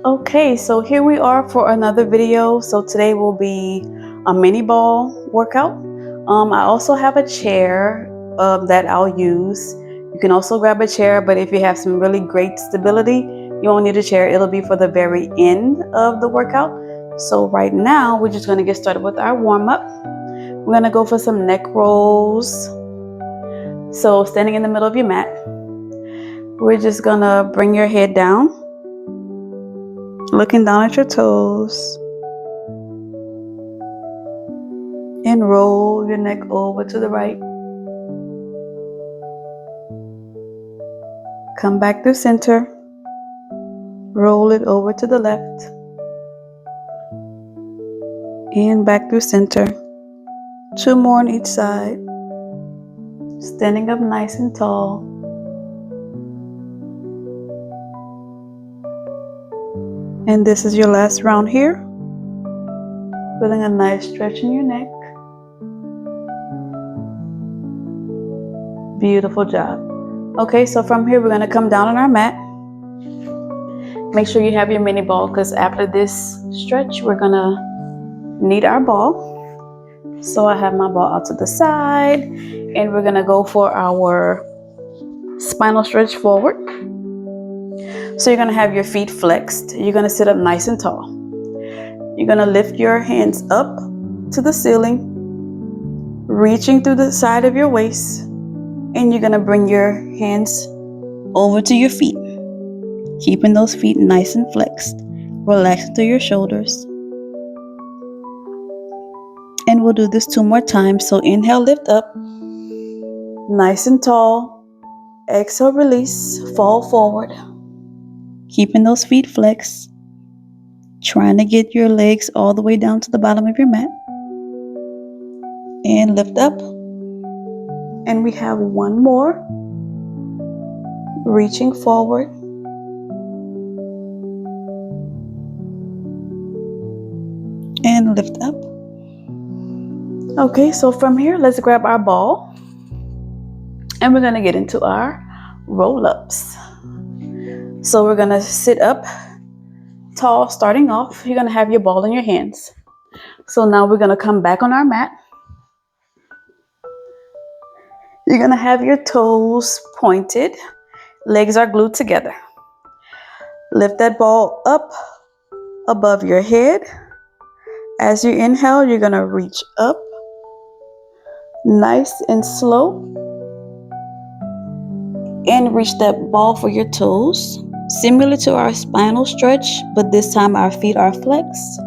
Okay, so here we are for another video. So today will be a mini ball workout. I also have a chair that I'll use. You can also grab a chair, but if you have some really great stability, you won't need a chair. It'll be for the very end of the workout. So right now, we're just gonna get started with our warm up. We're gonna go for some neck rolls. So standing in the middle of your mat, we're just gonna bring your head down, looking down at your toes, and roll your neck over to the right. Come back to center, roll it over to the left, and back to center. 2 more on each side. Standing up nice and tall. And this is your last round here. Feeling a nice stretch in your neck. Beautiful job. Okay, so from here we're gonna come down on our mat. Make sure you have your mini ball because after this stretch we're gonna need our ball. So I have my ball out to the side and we're gonna go for our spinal stretch forward. So you're gonna have your feet flexed. You're gonna sit up nice and tall. You're gonna lift your hands up to the ceiling, reaching through the side of your waist, and you're gonna bring your hands over to your feet, keeping those feet nice and flexed. Relax through your shoulders. And we'll do this 2 more times. So inhale, lift up, nice and tall. Exhale, release, fall forward. Keeping those feet flexed. Trying to get your legs all the way down to the bottom of your mat. And lift up. And we have 1 more. Reaching forward. And lift up. Okay, so from here, let's grab our ball. And we're gonna get into our roll-ups. So we're gonna sit up tall, starting off. You're gonna have your ball in your hands. So now we're gonna come back on our mat. You're gonna have your toes pointed, legs are glued together. Lift that ball up above your head. As you inhale, you're gonna reach up, nice and slow, and reach that ball for your toes. Similar to our spinal stretch, but this time our feet are flexed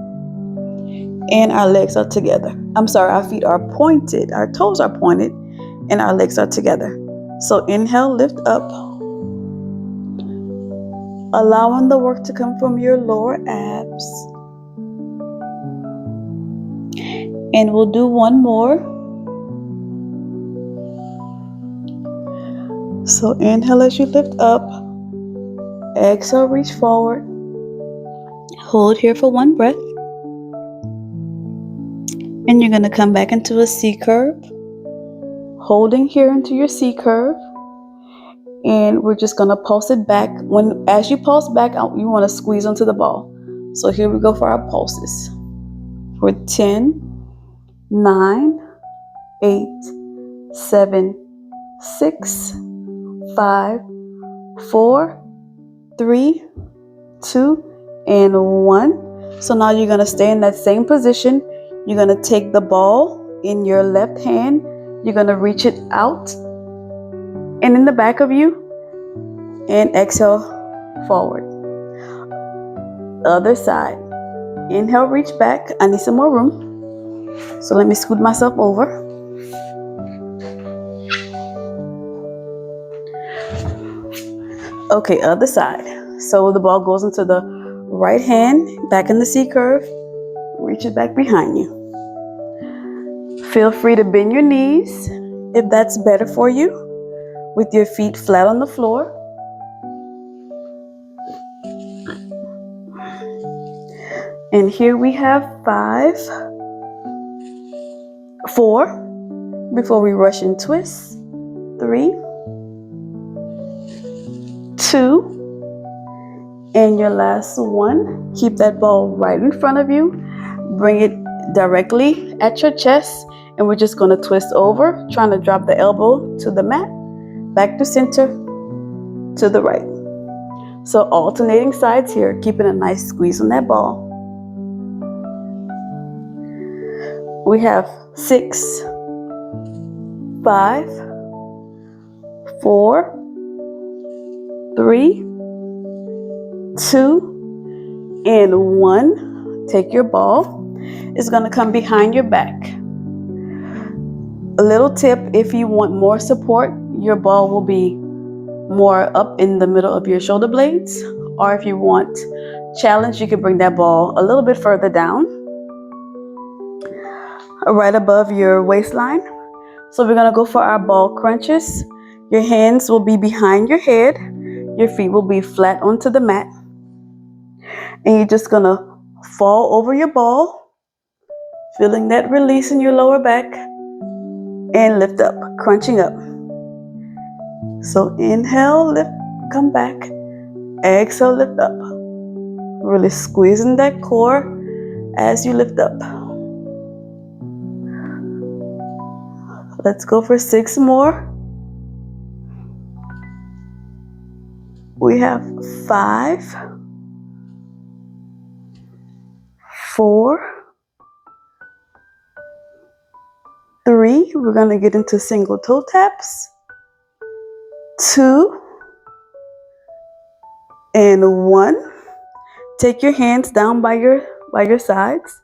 and our legs are together. Our feet are pointed, our toes are pointed, and our legs are together. So inhale, lift up, allowing the work to come from your lower abs. And we'll do 1 more. So inhale as you lift up, exhale, reach forward. Hold here for 1 breath. And you're going to come back into a C curve. Holding here into your C curve. And we're just going to pulse it back. As you pulse back out, you want to squeeze onto the ball. So here we go for our pulses. For 10, 9, 8, 7, 6, 5, 4, 3, 2, and 1. So now you're going to stay in that same position. You're going to take the ball in your left hand. You're going to reach it out and in the back of you and exhale forward. Other side. Inhale, reach back. I need some more room. So let me scoot myself over. Okay, other side. So the ball goes into the right hand, back in the C curve. Reach it back behind you. Feel free to bend your knees if that's better for you, with your feet flat on the floor. And here we have 5, 4, before we rush and twist. 3, 2, And your last one, keep that ball right in front of you. Bring it directly at your chest, and we're just going to twist over, trying to drop the elbow to the mat, back to center, to the right. So alternating sides here, keeping a nice squeeze on that ball. We have 6, 5, 4, 3, 2, and 1. Take your ball. It's going to come behind your back. A little tip, if you want more support, your ball will be more up in the middle of your shoulder blades. Or if you want challenge, you can bring that ball a little bit further down, right above your waistline. So we're going to go for our ball crunches. Your hands will be behind your head. Your feet will be flat onto the mat. And you're just going to fall over your ball, feeling that release in your lower back, and lift up, crunching up. So inhale, lift, come back. Exhale, lift up. Really squeezing that core as you lift up. Let's go for 6 more. We have 5, 4, 3. We're going to get into single toe taps. 2, and 1. Take your hands down by your sides,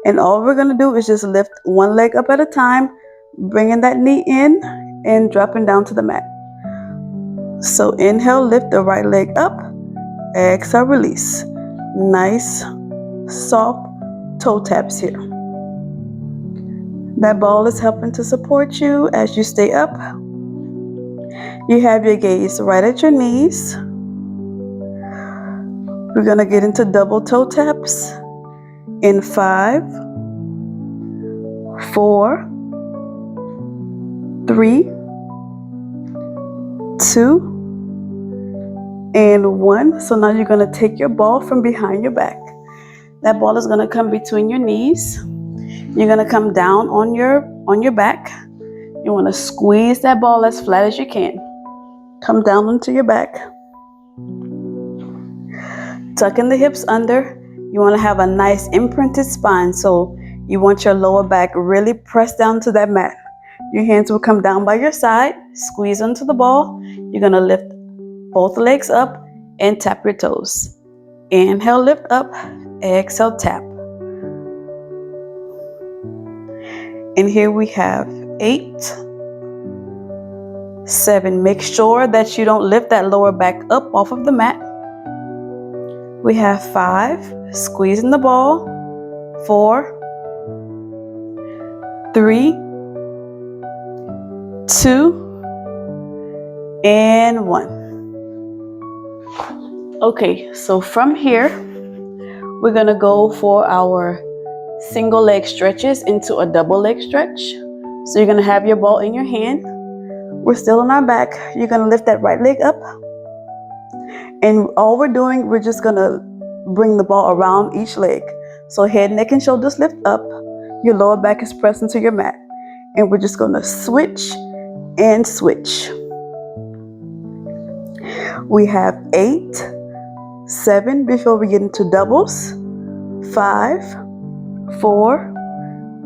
and all we're going to do is just lift one leg up at a time, bringing that knee in and dropping down to the mat. So inhale, lift the right leg up. Exhale, release. Nice, soft toe taps here. That ball is helping to support you as you stay up. You have your gaze right at your knees. We're going to get into double toe taps in 5, 4, 3, 2, and 1. So now you're going to take your ball from behind your back. That ball is going to come between your knees. You're going to come down on your back. You want to squeeze that ball as flat as you can. Come down onto your back. Tucking the hips under. You want to have a nice imprinted spine, so you want your lower back really pressed down to that mat. Your hands will come down by your side, squeeze onto the ball. You're going to lift both legs up and tap your toes. Inhale, lift up. Exhale, tap. And here we have 8, 7. Make sure that you don't lift that lower back up off of the mat. We have 5, squeezing the ball. 4, 3, 2, and 1. Okay, so from here, we're gonna go for our single leg stretches into a double leg stretch. So you're gonna have your ball in your hand. We're still on our back. You're gonna lift that right leg up. And all we're doing, we're just gonna bring the ball around each leg. So head, neck, and shoulders lift up. Your lower back is pressed into your mat. And we're just gonna switch and switch. We have 8, 7 before we get into doubles. 5, 4,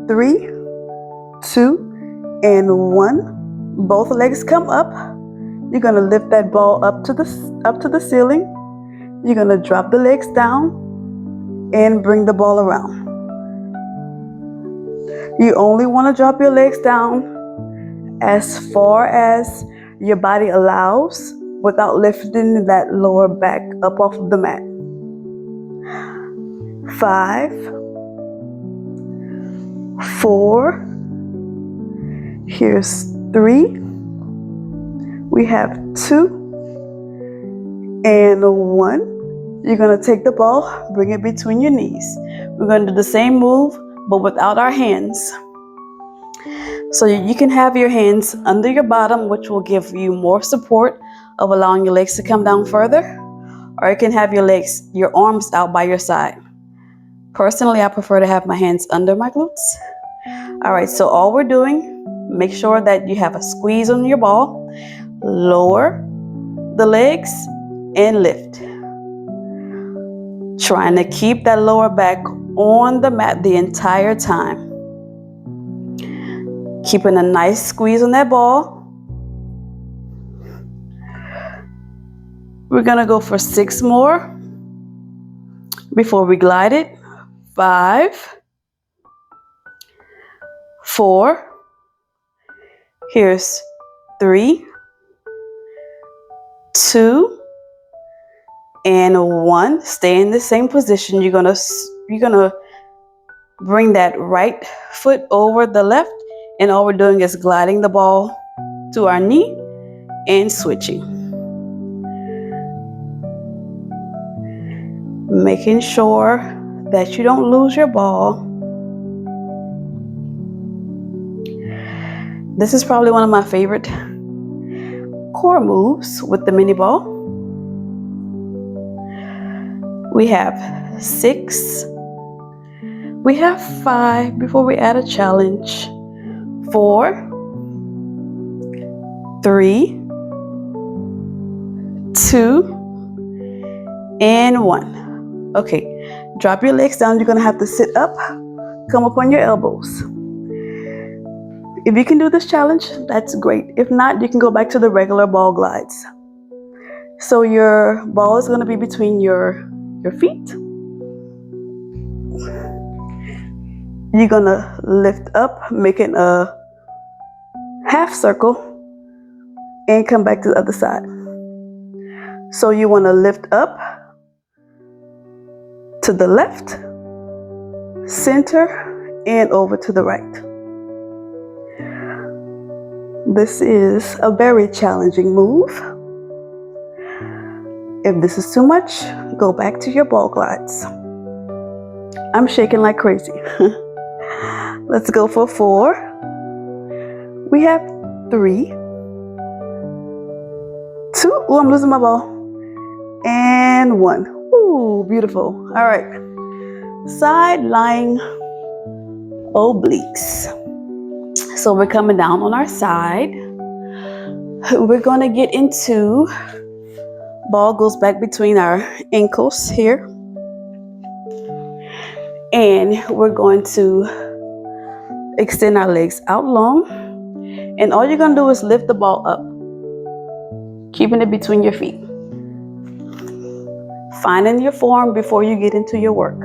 3, 2, and 1. Both legs come up. You're gonna lift that ball up to the ceiling. You're gonna drop the legs down and bring the ball around. You only want to drop your legs down as far as your body allows without lifting that lower back up off of the mat. 5, 4, here's 3, we have 2, and 1. You're going to take the ball, bring it between your knees. We're going to do the same move, but without our hands. So you can have your hands under your bottom, which will give you more support of allowing your legs to come down further. or you can have your arms out by your side. Personally, I prefer to have my hands under my glutes. All right, so all we're doing, make sure that you have a squeeze on your ball, lower the legs and lift. Trying to keep that lower back on the mat the entire time. Keeping a nice squeeze on that ball. We're gonna go for 6 more before we glide it. 5, 4, here's 3, 2, and 1. Stay in the same position. You're gonna bring that right foot over the left, and all we're doing is gliding the ball to our knee and switching. Making sure that you don't lose your ball. This is probably one of my favorite core moves with the mini ball. We have 6. We have 5 before we add a challenge. 4, 3, 2, and 1. Okay, drop your legs down. You're gonna have to sit up, come up on your elbows. If you can do this challenge, that's great. If not, you can go back to the regular ball glides. So your ball is gonna be between your feet. You're gonna lift up, making a half circle, and come back to the other side. So you wanna lift up to the left, center, and over to the right. This is a very challenging move. If this is too much, go back to your ball glides. I'm shaking like crazy. Let's go for 4. We have 3, 2. Oh, I'm losing my ball. And 1. Ooh, beautiful. All right. Side lying obliques. So we're coming down on our side. We're going to get into, ball goes back between our ankles here. And we're going to extend our legs out long. And all you're going to do is lift the ball up, keeping it between your feet. Finding your form before you get into your work.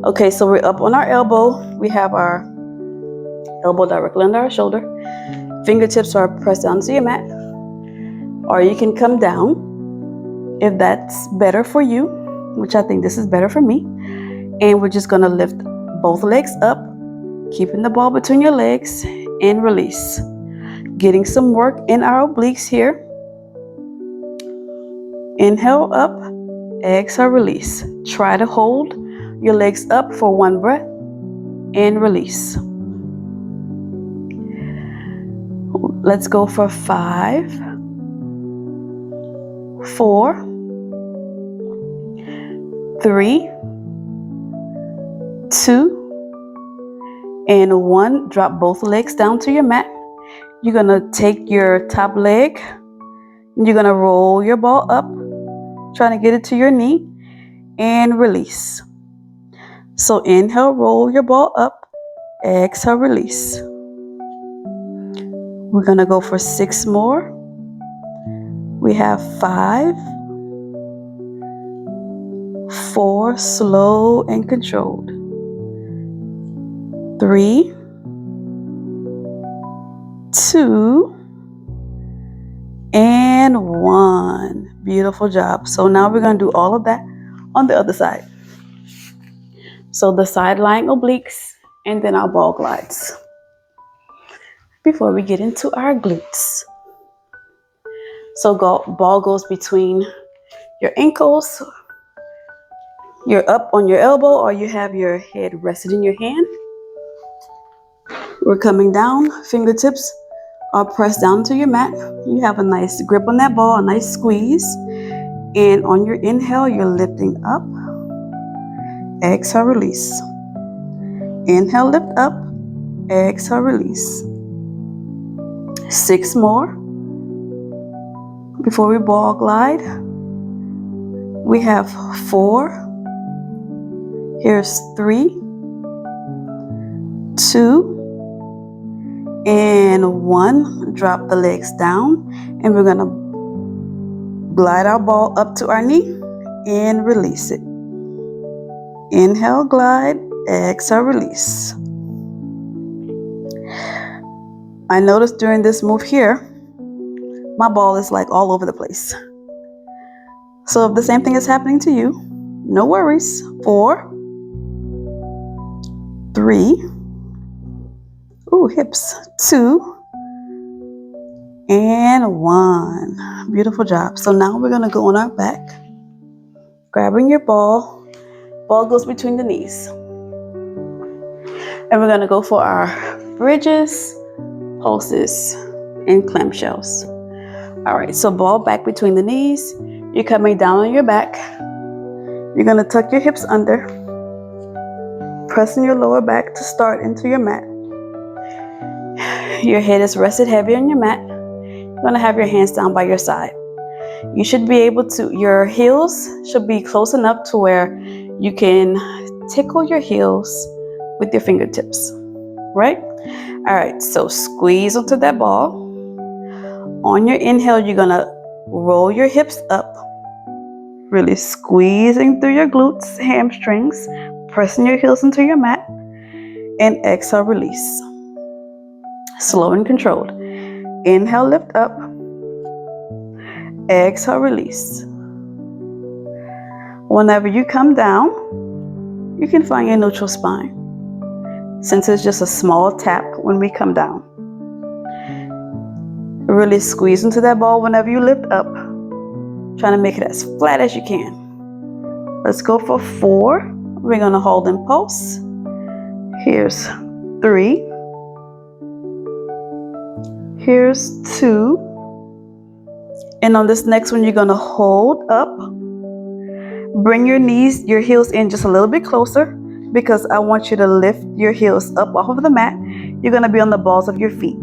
Okay, so we're up on our elbow. We have our elbow directly under our shoulder. Fingertips are pressed down to your mat. Or you can come down if that's better for you, which I think this is better for me. And we're just gonna lift both legs up, keeping the ball between your legs, and release. Getting some work in our obliques here. Inhale up, exhale, release. Try to hold your legs up for 1 breath and release. Let's go for 5, 4, 3, 2, and 1. Drop both legs down to your mat. You're gonna take your top leg, and you're gonna roll your ball up, trying to get it to your knee, and release. So inhale, roll your ball up, exhale, release. We're gonna go for 6 more. We have 5, 4, slow and controlled. 3, 2, and 1. Beautiful job. So now we're going to do all of that on the other side. So the side lying obliques and then our ball glides. Before we get into our glutes. So ball goes between your ankles. You're up on your elbow or you have your head rested in your hand. We're coming down, fingertips are pressed down to your mat. You have a nice grip on that ball, a nice squeeze. And on your inhale, you're lifting up. Exhale, release. Inhale, lift up. Exhale, release. 6 more. Before we ball glide, we have 4. Here's 3, 2, and 1. Drop the legs down, and we're gonna glide our ball up to our knee and release it. Inhale, glide. Exhale, release. I noticed during this move here, my ball is like all over the place. So if the same thing is happening to you, no worries. 4, 3, hips, 2, and 1. Beautiful job. So now we're gonna go on our back, grabbing your ball. Ball goes between the knees. And we're gonna go for our bridges, pulses, and clamshells. All right, so ball back between the knees. You're coming down on your back. You're gonna tuck your hips under, pressing your lower back to start into your mat. Your head is rested heavy on your mat. You're gonna have your hands down by your side. You should be able to, your heels should be close enough to where you can tickle your heels with your fingertips, right? All right, so squeeze onto that ball. On your inhale, you're gonna roll your hips up, really squeezing through your glutes, hamstrings, pressing your heels into your mat, and exhale, release. Slow and controlled. Inhale, lift up. Exhale, release. Whenever you come down, you can find your neutral spine, since it's just a small tap when we come down. Really squeeze into that ball whenever you lift up, trying to make it as flat as you can. Let's go for 4. We're gonna hold and pulse. Here's 3. Here's 2. And on this next one, you're gonna hold up. Bring your knees, your heels in just a little bit closer, because I want you to lift your heels up off of the mat. You're gonna be on the balls of your feet.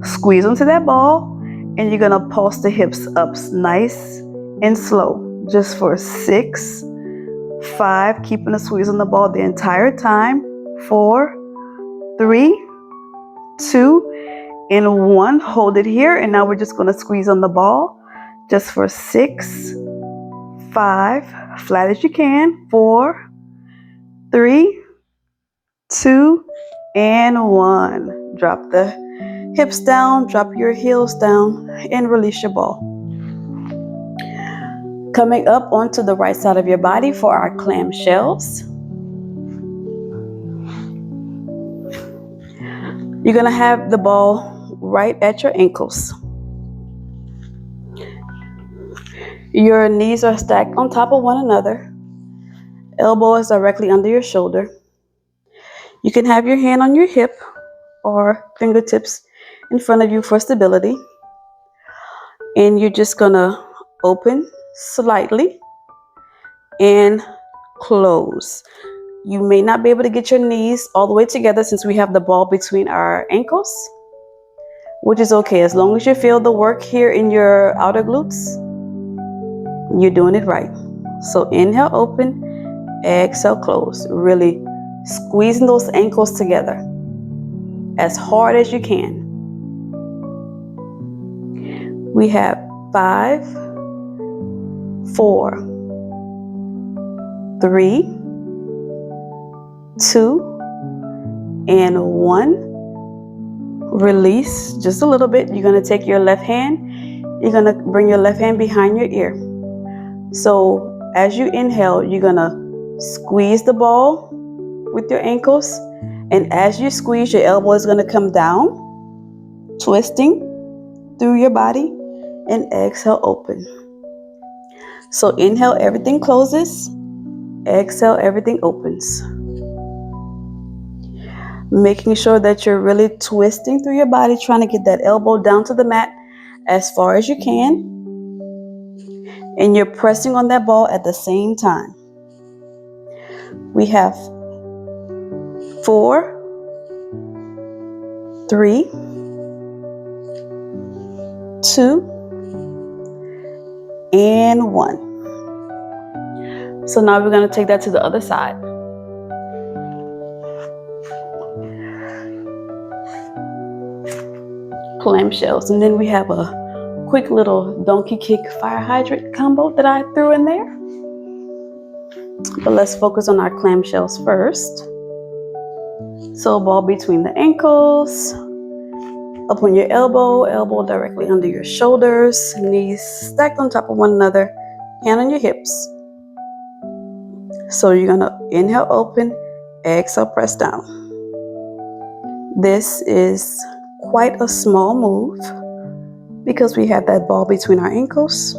Squeeze onto that ball, and you're gonna pulse the hips up nice and slow, just for 6, 5, keeping the squeeze on the ball the entire time. 4, 3, 2, and 1. Hold it here, and now we're just gonna squeeze on the ball, just for 6, 5, flat as you can. 4, 3, 2, and 1. Drop the hips down, drop your heels down, and release your ball. Coming up onto the right side of your body for our clamshells. You're gonna have the ball right at your ankles. Your knees are stacked on top of one another. Elbow is directly under your shoulder. You can have your hand on your hip or fingertips in front of you for stability. And you're just gonna open slightly and close. You may not be able to get your knees all the way together since we have the ball between our ankles, which is okay. As long as you feel the work here in your outer glutes, you're doing it right. So inhale, open, exhale, close. Really squeezing those ankles together as hard as you can. We have 5, 4, 3, 2, and 1. Release just a little bit. You're going to take your left hand. You're going to bring your left hand behind your ear. So as you inhale, you're going to squeeze the ball with your ankles. And as you squeeze, your elbow is going to come down, twisting through your body. And exhale, open. So inhale, everything closes. Exhale, everything opens. Making sure that you're really twisting through your body, trying to get that elbow down to the mat as far as you can. And you're pressing on that ball at the same time. We have 4, 3, 2, and 1. So now we're going to take that to the other side. Clamshells. And then we have a quick little donkey kick fire hydrant combo that I threw in there. But let's focus on our clamshells first. So ball between the ankles, up on your elbow, elbow directly under your shoulders, knees stacked on top of one another, hand on your hips. So you're gonna inhale, open, exhale, press down. This is quite a small move because we have that ball between our ankles.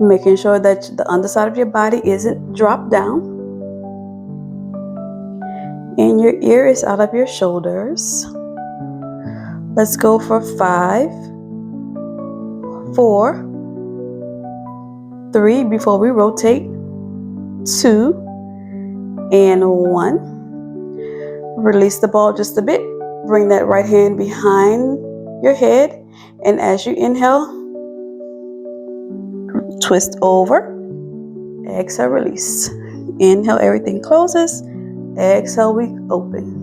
Making sure that the underside of your body isn't dropped down. And your ear is out of your shoulders. Let's go for 5, 4, 3 before we rotate, 2, and 1. Release the ball just a bit. Bring that right hand behind your head. And as you inhale, twist over. Exhale, release. Inhale, everything closes. Exhale, we open.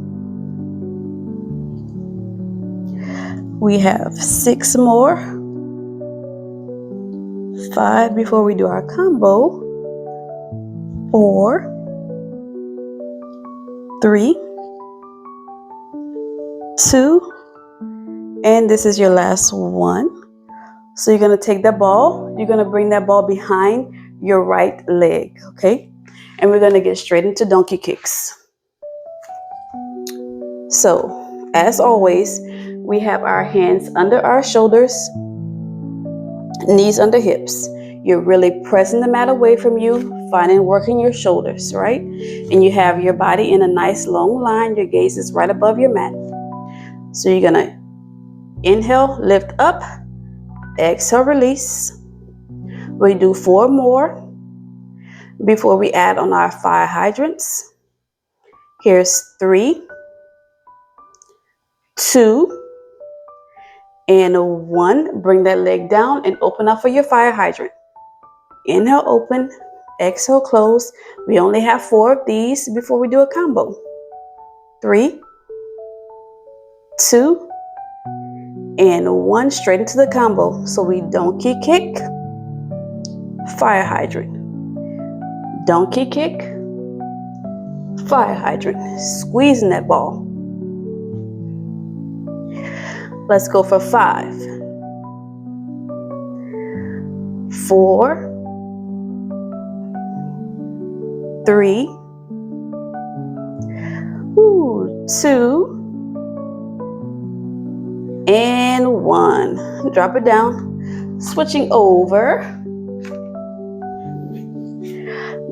We have 6 more. 5 before we do our combo. 4, 3, 2, and this is your last one. So you're going to take that ball, you're going to bring that ball behind your right leg, okay? And we're going to get straight into donkey kicks. So, as always, we have our hands under our shoulders, knees under hips. You're really pressing the mat away from you, working your shoulders, right? And you have your body in a nice long line. Your gaze is right above your mat. So you're going to inhale, lift up, exhale, release. We do 4 more before we add on our fire hydrants. Here's 3, 2, and 1. Bring that leg down and open up for your fire hydrant. Inhale, open. Exhale, close. We only have 4 of these before we do a combo. 3, 2, and 1. Straight into the combo. So we donkey kick, fire hydrant. Donkey kick, fire hydrant. Squeezing that ball. Let's go for 5, 4, 3, 2, and 1. Drop it down. Switching over.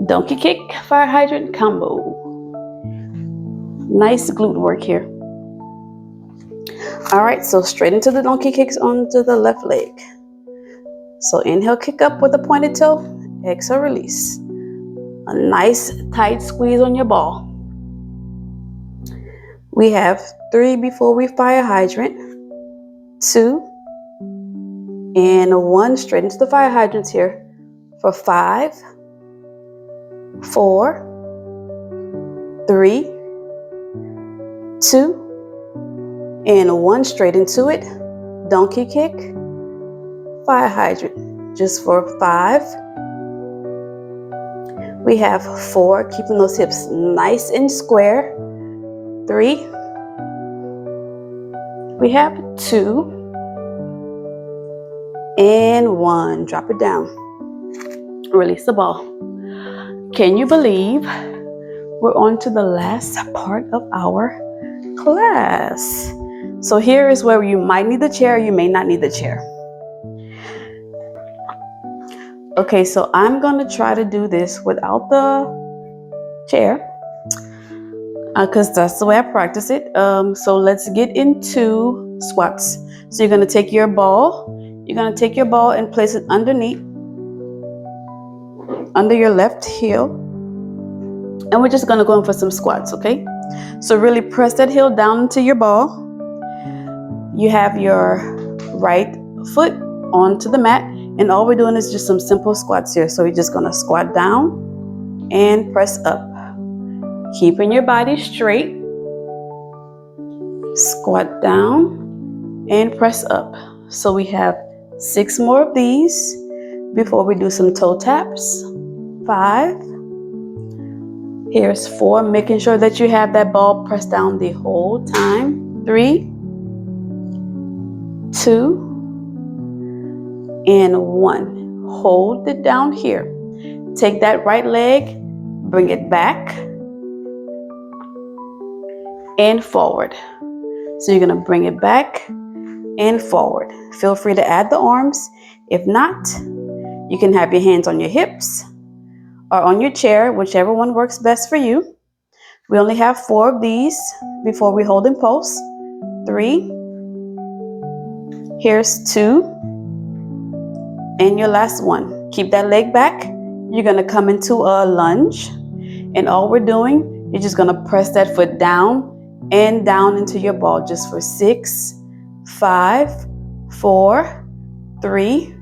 Donkey kick, fire hydrant combo. Nice glute work here. All right, so straight into the donkey kicks onto the left leg. So inhale, kick up with a pointed toe. Exhale, release. A nice tight squeeze on your ball. We have 3 before we fire hydrant. 2, and 1. Straight into the fire hydrants here for 5, 4, 3, 2, and 1. Straight into it. Donkey kick, fire hydrant. Just for 5. We have 4, keeping those hips nice and square. 3. We have 2, and 1. Drop it down. Release the ball. Can you believe we're on to the last part of our class? So here is where you might need the chair, you may not need the chair. Okay, so I'm going to try to do this without the chair because that's the way I practice it. So let's get into squats. So you're going to take your ball you're going to take your ball and place it underneath, under your left heel. And we're just going to go in for some squats, okay? So really press that heel down into your ball. You have your right foot onto the mat, and all we're doing is just some simple squats here. So we're just going to squat down and press up. Keeping your body straight. Squat down and press up. So we have 6 more of these before we do some toe taps. 5. Here's 4, making sure that you have that ball pressed down the whole time. 3, 2, and 1. Hold it down here. Take that right leg, bring it back and forward. So you're going to bring it back and forward. Feel free to add the arms. If not, you can have your hands on your hips or on your chair, whichever one works best for you. We only have 4 of these before we hold in pose. 3. Here's 2. And your last one. Keep that leg back. You're going to come into a lunge. And all we're doing, you're just going to press that foot down and down into your ball just for 6, 5, 4, 3,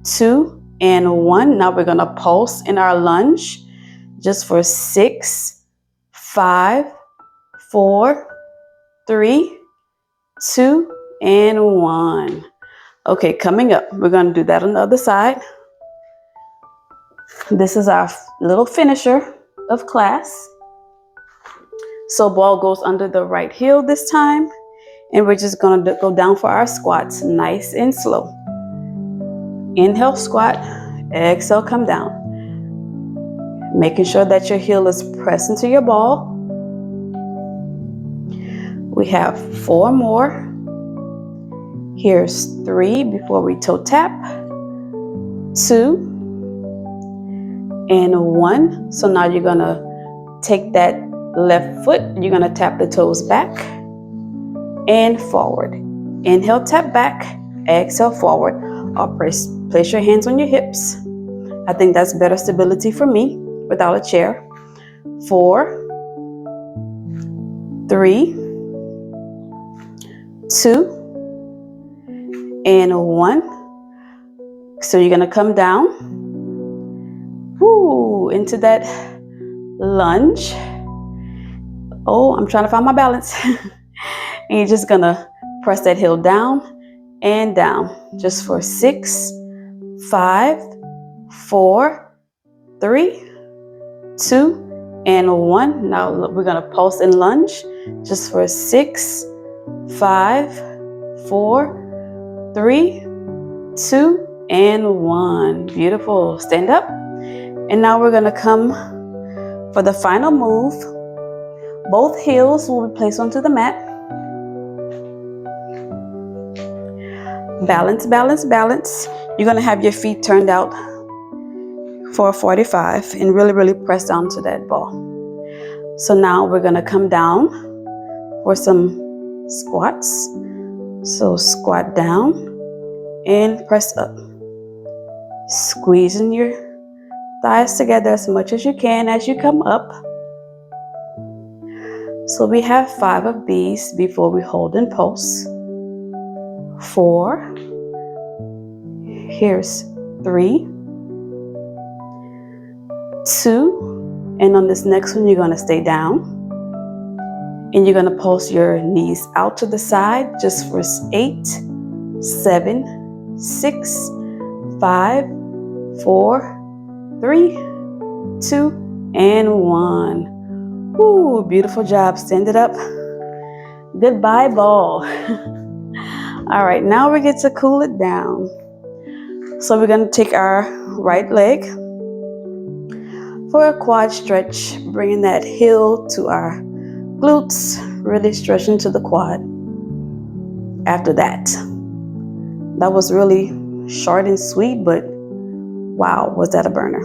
2, and 1. Now we're going to pulse in our lunge just for 6, 5, 4, 3, 2, and 1. Okay, coming up, we're going to do that on the other side. This is our little finisher of class. So ball goes under the right heel this time, and we're just going to go down for our squats, nice and slow. Inhale, squat. Exhale, come down. Making sure that your heel is pressed into your ball. We have 4 more. Here's 3 before we toe tap. 2 and 1. So now you're going to take that left foot, you're going to tap the toes back and forward. Inhale, tap back. Exhale, forward. Or place your hands on your hips. I think that's better stability for me without a chair. 4, 3, 2, and 1. So you're going to come down into that lunge. Oh, I'm trying to find my balance. And you're just going to press that heel down and down just for 6, 5, 4, 3, 2, and 1. Now we're going to pulse and lunge just for 6, 5, 4, 3, 2, and 1. Beautiful. Stand up. And now we're going to come for the final move. Both heels will be placed onto the mat. Balance, balance, balance. You're going to have your feet turned out for a 45 and really press down to that ball. So now we're going to come down for some squats. So squat down and press up. Squeezing your thighs together as much as you can as you come up. So we have 5 of these before we hold in pulse. 4. Here's 3, 2, and on this next one you're going to stay down. And you're going to pulse your knees out to the side just for 8, 7, 6, 5, 4, 3, 2, and 1. Ooh, beautiful job. Stand it up. Goodbye, ball. All right, now we get to cool it down. So we're going to take our right leg for a quad stretch, bringing that heel to our glutes, really stretching to the quad. After that was really short and sweet, but wow, was that a burner.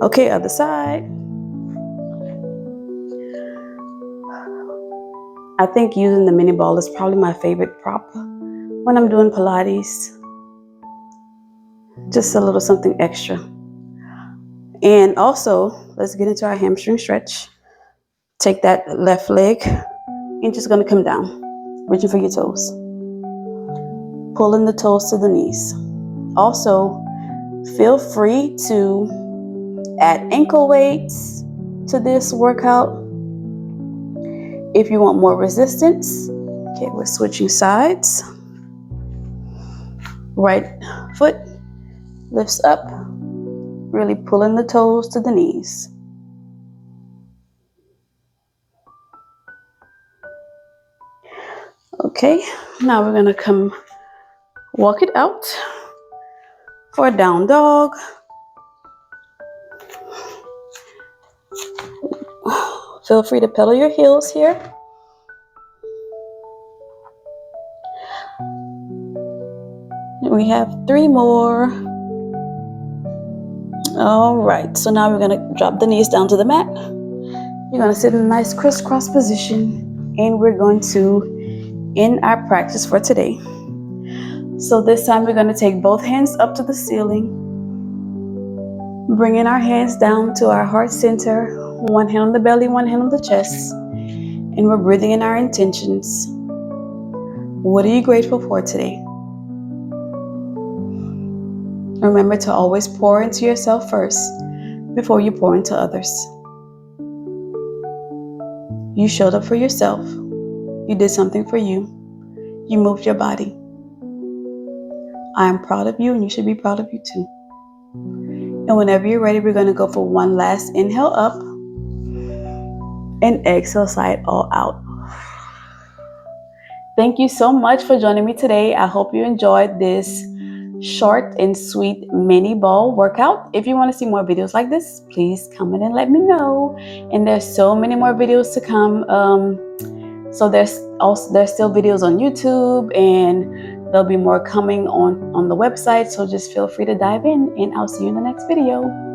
Okay, other side. I think using the mini ball is probably my favorite prop when I'm doing Pilates. Just a little something extra. And also, let's get into our hamstring stretch. Take that left leg and just gonna come down, reaching for your toes. Pulling the toes to the knees. Also, feel free to add ankle weights to this workout if you want more resistance. Okay, we're switching sides. Right foot lifts up, really pulling the toes to the knees. Okay, now we're gonna come walk it out for a down dog. Feel free to pedal your heels here. We have 3 more. All right, so now we're gonna drop the knees down to the mat. You're gonna sit in a nice crisscross position, and we're going to end our practice for today. So this time we're gonna take both hands up to the ceiling, bringing our hands down to our heart center, one hand on the belly, one hand on the chest, and we're breathing in our intentions. What are you grateful for today? Remember to always pour into yourself first before you pour into others. You showed up for yourself. You did something for you. You moved your body. I am proud of you, and you should be proud of you too. And whenever you're ready, we're going to go for one last inhale up and exhale, sigh it all out. Thank you so much for joining me today. I hope you enjoyed this short and sweet mini ball workout. If you want to see more videos like this, please comment and let me know. And there's so many more videos to come. So there's still videos on YouTube, and there'll be more coming on the website. So just feel free to dive in, and I'll see you in the next video.